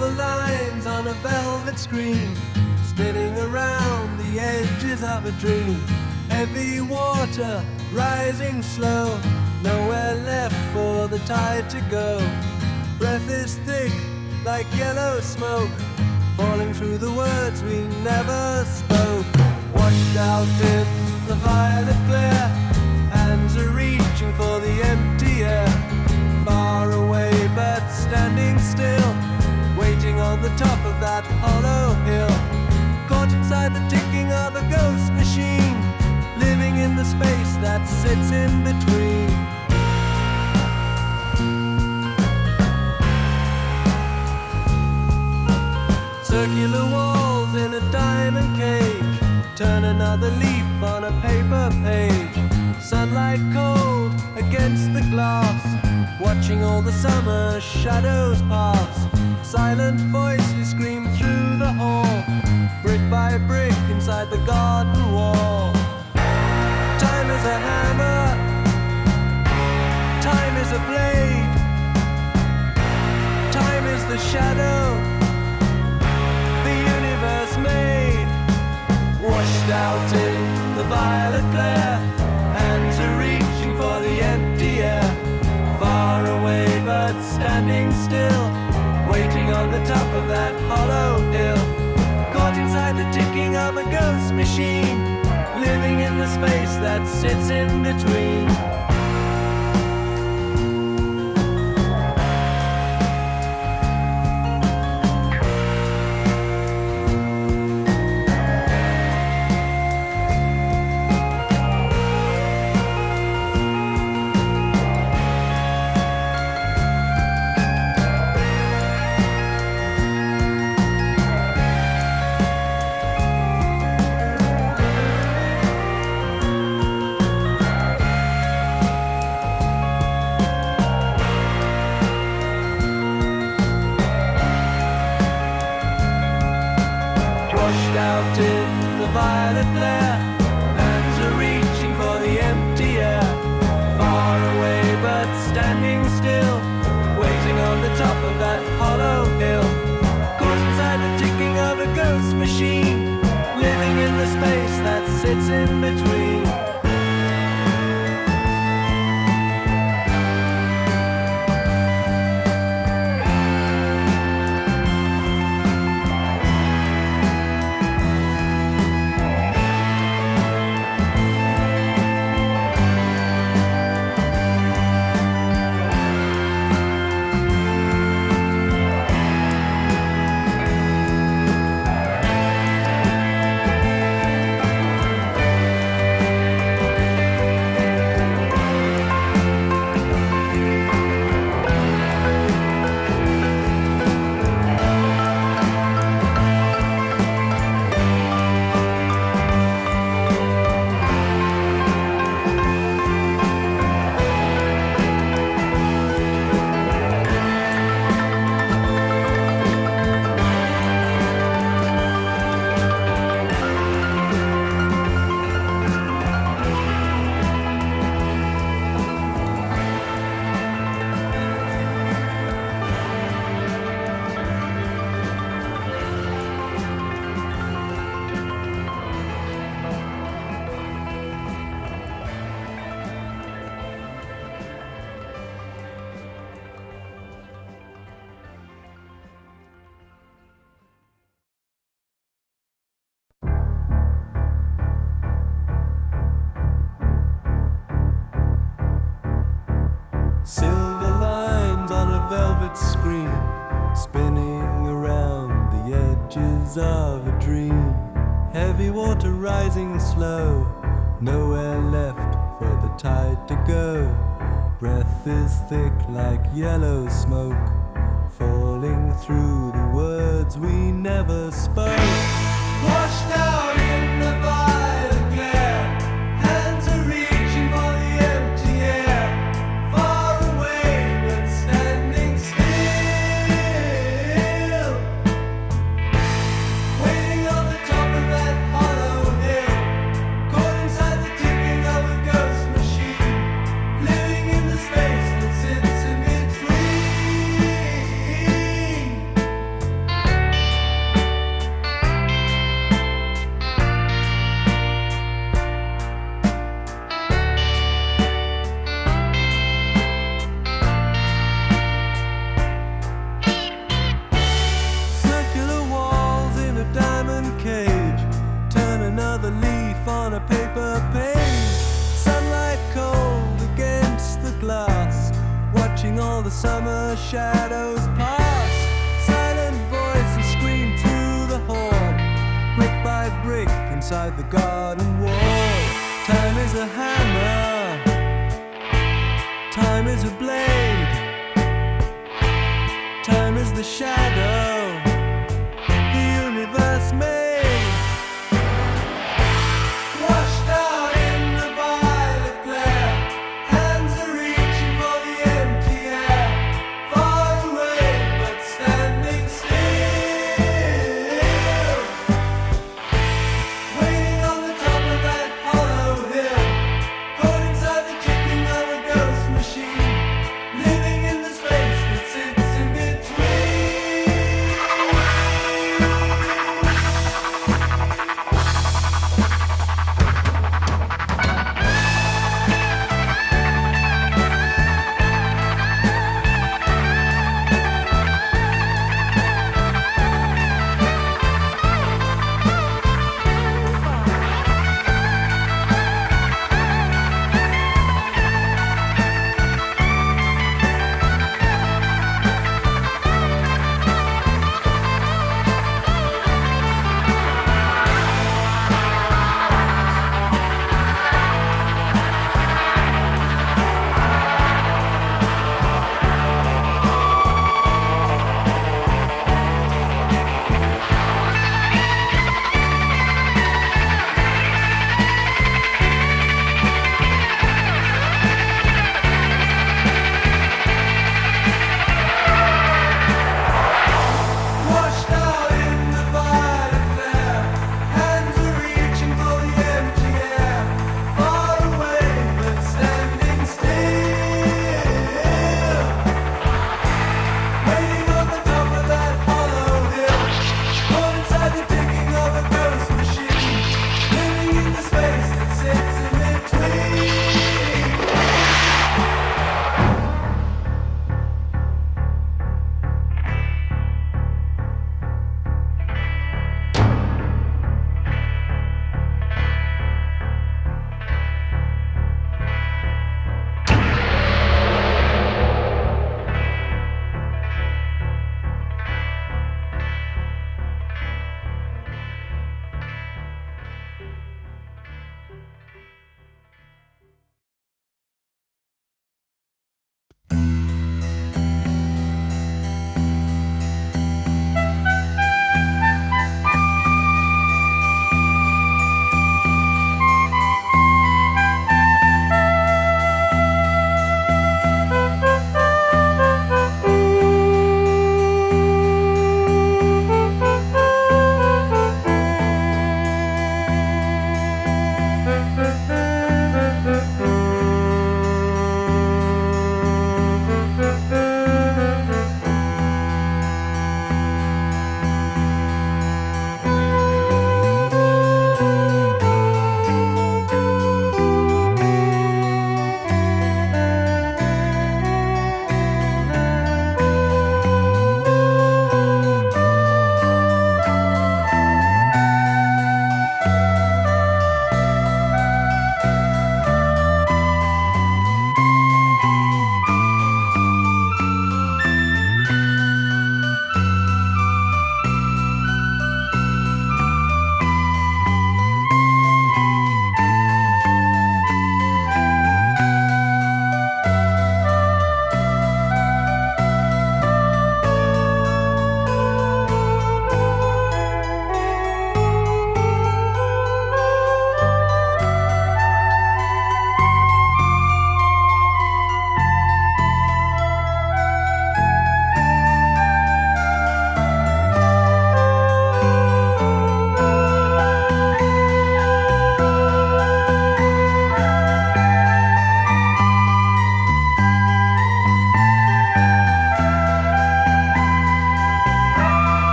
Silver lines on a velvet screen, spinning around the edges of a dream. Heavy water rising slow, nowhere left for the tide to go. Breath is thick like yellow smoke, falling through the words we never spoke. Washed out in the violet glare, hands are reaching for the empty air. Far away but standing still, waiting on the top of that hollow hill. Caught inside the ticking of a ghost machine, living in the space that sits in between. Circular walls in a diamond cage, turn another leaf on a paper page. Sunlight cold against the glass, watching all the summer shadows pass. Silent voices scream through the hall, brick by brick inside the garden wall. Time is a hammer, time is a blade, time is the shadow the universe made. Washed out in the violet glare, hands are reaching for the empty air. Far away but standing still, waiting on the top of that hollow hill. Caught inside the ticking of a ghost machine, living in the space that sits in between. Silver lines on a velvet screen, spinning around the edges of a dream. Heavy water rising slow, nowhere left for the tide to go. Breath is thick like yellow smoke, falling through the words we never spoke. Washed out in the violet glare, hands are reaching for the empty air. Far away but standing still, waiting on the top of that hollow hill. Caught inside the ticking of a ghost machine, living in the space that sits in between. the summer shadows pass. Silent voices scream through the hall, brick by brick inside the garden wall. Time is a hammer, time is a blade, time is the shadow